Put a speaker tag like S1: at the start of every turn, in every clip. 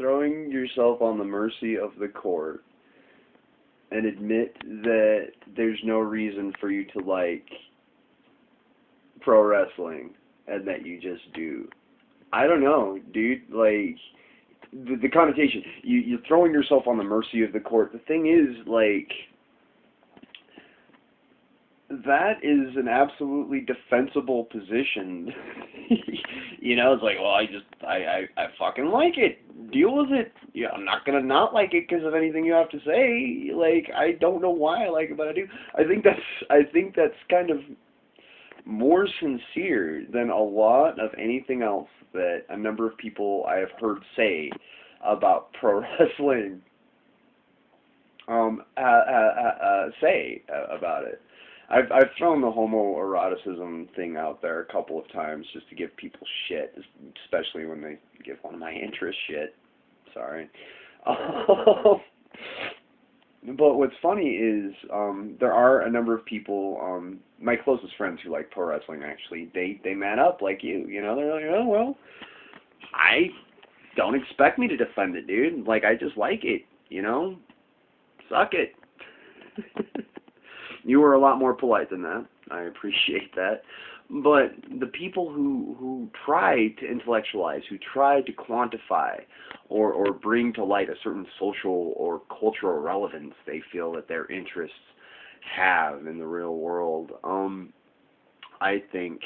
S1: throwing yourself on the mercy of the court and admit that there's no reason for you to like pro wrestling and that you just do. I don't know, dude. Like, the connotation, you're throwing yourself on the mercy of the court. The thing is, like, that is an absolutely defensible position. You know, it's like, well, I fucking like it. Deal with it. Yeah, I'm not gonna not like it because of anything you have to say. Like, I don't know why I like it, but I do. I think that's kind of more sincere than a lot of anything else that a number of people I have heard say about pro wrestling. Say about it. I've thrown the homoeroticism thing out there a couple of times just to give people shit, especially when they give one of my interests shit. Sorry. But what's funny is there are a number of people, my closest friends who like pro wrestling, actually, they man up like you. You know, they're like, oh, well, I don't expect me to defend it, dude. Like, I just like it, you know? Suck it. You were a lot more polite than that. I appreciate that. But the people who try to intellectualize, who try to quantify or bring to light a certain social or cultural relevance they feel that their interests have in the real world, I think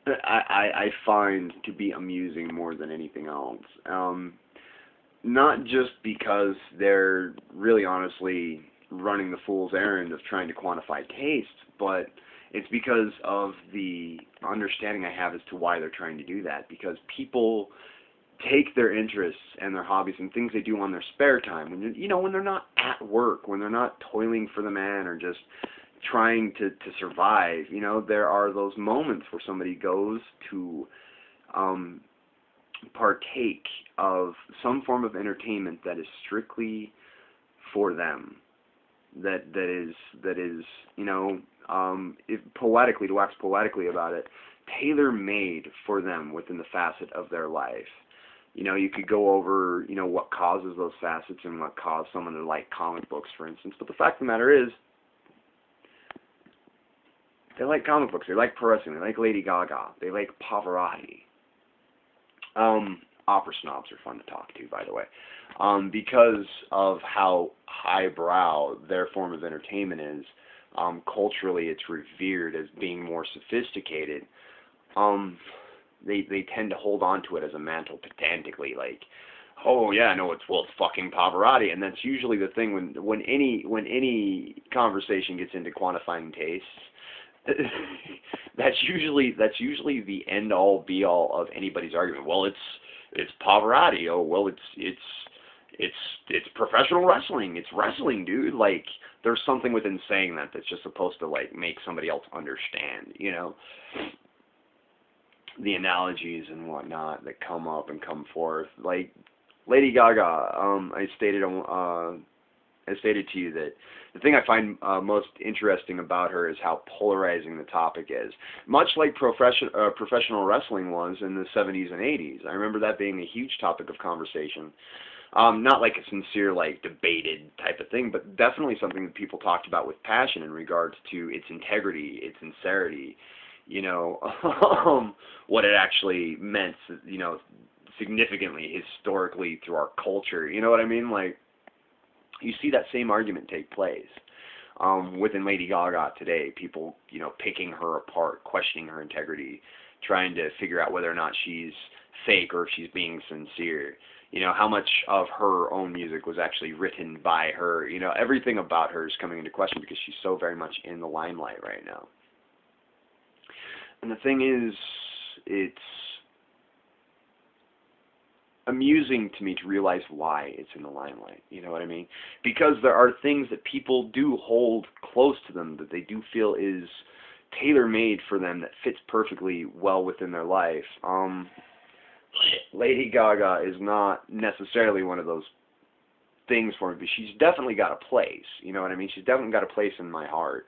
S1: I find to be amusing more than anything else. Not just because they're really honestly running the fool's errand of trying to quantify taste, but it's because of the understanding I have as to why they're trying to do that. Because people take their interests and their hobbies and things they do on their spare time, when when they're not at work, when they're not toiling for the man or just trying to survive. You know, there are those moments where somebody goes to partake of some form of entertainment that is strictly for them. That is, you know, if poetically, to wax poetically about it, tailor-made for them within the facet of their life. You know, you could go over, you know, what causes those facets and what caused someone to like comic books, for instance. But the fact of the matter is, they like comic books, they like pro wrestling, they like Lady Gaga, they like Pavarotti. Opera snobs are fun to talk to, by the way, because of how highbrow their form of entertainment is. Culturally, it's revered as being more sophisticated. They tend to hold on to it as a mantle pedantically, like, oh yeah, no, it's fucking Pavarotti, and that's usually the thing when any conversation gets into quantifying tastes. that's usually the end all be all of anybody's argument. Well, it's Pavarotti. Oh, well, it's professional wrestling. It's wrestling, dude. Like, there's something within saying that that's just supposed to like make somebody else understand, you know, the analogies and whatnot that come up and come forth. Like Lady Gaga, I stated to you that the thing I find most interesting about her is how polarizing the topic is. Much like professional wrestling was in the 70s and 80s. I remember that being a huge topic of conversation. Not like a sincere, like, debated type of thing, but definitely something that people talked about with passion in regards to its integrity, its sincerity, you know, what it actually meant, you know, significantly, historically, through our culture. You know what I mean? Like, you see that same argument take place within Lady Gaga today. People, you know, picking her apart, questioning her integrity, trying to figure out whether or not she's fake or if she's being sincere. You know, how much of her own music was actually written by her. You know, everything about her is coming into question because she's so very much in the limelight right now. And the thing is, it's amusing to me to realize why it's in the limelight. You know what I mean? Because there are things that people do hold close to them that they do feel is tailor-made for them, that fits perfectly well within their life. Lady Gaga is not necessarily one of those things for me, but she's definitely got a place. You know what I mean? She's definitely got a place in my heart.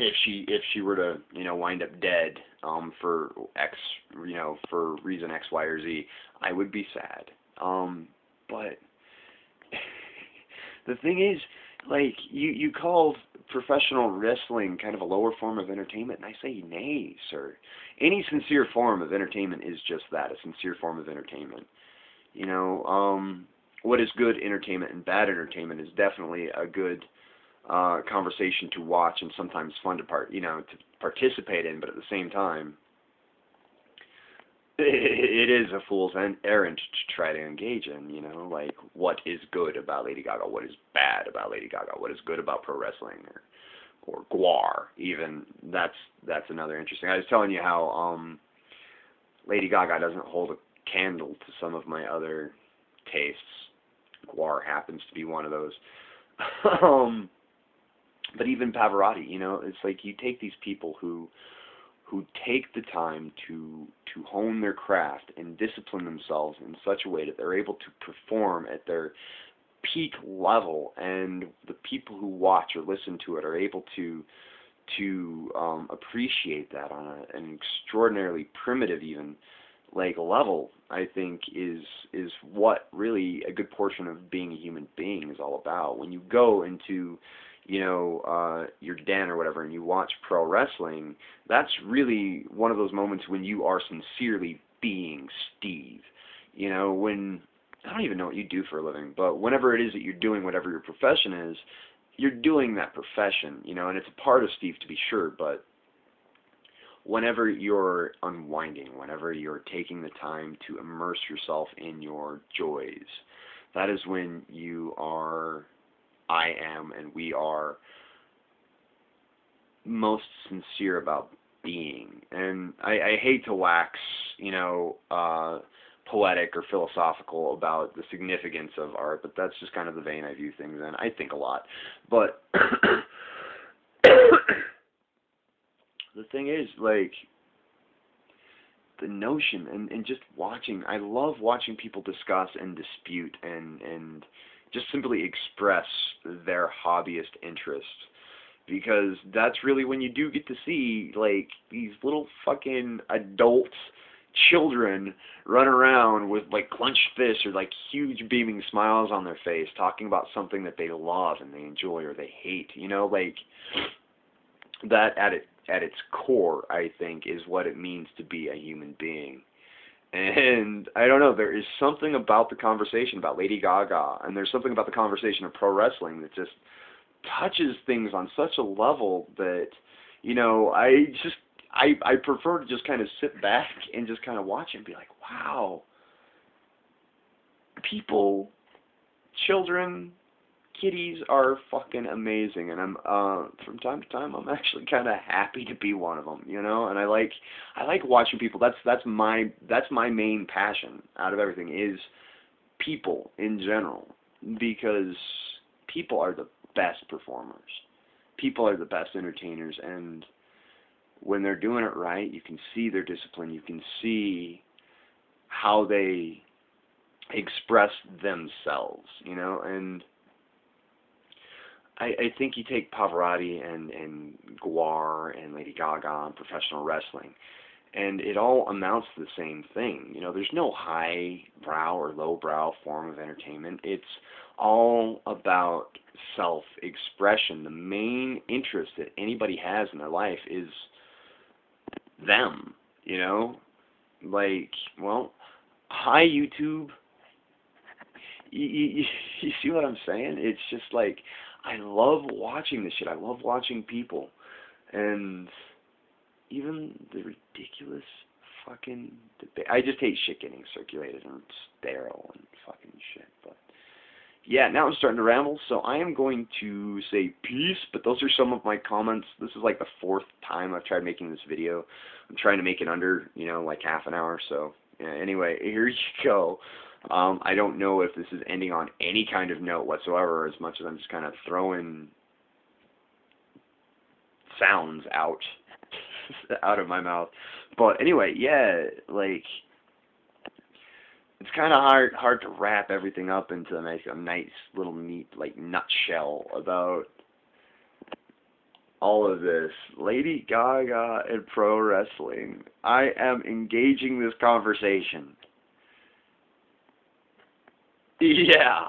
S1: if she were to, wind up dead, for for reason X, Y, or Z, I would be sad. But the thing is, like, you called professional wrestling kind of a lower form of entertainment, and I say nay, sir. Any sincere form of entertainment is just that, a sincere form of entertainment. What is good entertainment and bad entertainment is definitely a good conversation to watch, and sometimes fun to participate in, but at the same time, it is a fool's errand to try to engage in, like, what is good about Lady Gaga, what is bad about Lady Gaga, what is good about pro wrestling, or GWAR, even. That's another interesting. I was telling you how Lady Gaga doesn't hold a candle to some of my other tastes. GWAR happens to be one of those. But even Pavarotti, it's like you take these people who take the time to hone their craft and discipline themselves in such a way that they're able to perform at their peak level, and the people who watch or listen to it are able to appreciate that on an extraordinarily primitive, even, like, level. I think is what really a good portion of being a human being is all about. When you go into your den or whatever, and you watch pro wrestling, that's really one of those moments when you are sincerely being Steve. When, I don't even know what you do for a living, but whenever it is that you're doing whatever your profession is, you're doing that profession, and it's a part of Steve, to be sure, but whenever you're unwinding, whenever you're taking the time to immerse yourself in your joys, that is when I am, and we are most sincere about being. And I hate to wax, poetic or philosophical about the significance of art, but that's just kind of the vein I view things in. I think a lot. But the thing is, like, the notion and just watching, I love watching people discuss and dispute and just simply express their hobbyist interest, because that's really when you do get to see, like, these little fucking adult children run around with, like, clenched fists or, like, huge beaming smiles on their face, talking about something that they love and they enjoy or they hate, like, that at its core, I think, is what it means to be a human being. And I don't know, there is something about the conversation about Lady Gaga, and there's something about the conversation of pro wrestling that just touches things on such a level that, I prefer to just kind of sit back and just kind of watch it and be like, wow, people, children, kitties are fucking amazing, and I'm from time to time I'm actually kind of happy to be one of them, and I like watching people. That's my main passion out of everything, is people in general, because people are the best performers, people are the best entertainers, and when they're doing it right, you can see their discipline, you can see how they express themselves, and I think you take Pavarotti and GWAR and Lady Gaga and professional wrestling, and it all amounts to the same thing. There's no high-brow or low-brow form of entertainment. It's all about self-expression. The main interest that anybody has in their life is them, Like, well, hi, YouTube. You see what I'm saying? It's just like, I love watching this shit. I love watching people. And even the ridiculous fucking debate. I just hate shit getting circulated and sterile and fucking shit. But yeah, now I'm starting to ramble, so I am going to say peace, but those are some of my comments. This is like the 4th time I've tried making this video. I'm trying to make it under, like half an hour, so yeah, anyway, here you go. I don't know if this is ending on any kind of note whatsoever, as much as I'm just kind of throwing sounds out of my mouth. But anyway, yeah, like, it's kind of hard to wrap everything up into a nice little neat, like, nutshell about all of this. Lady Gaga and pro wrestling. I am engaging this conversation. Yeah.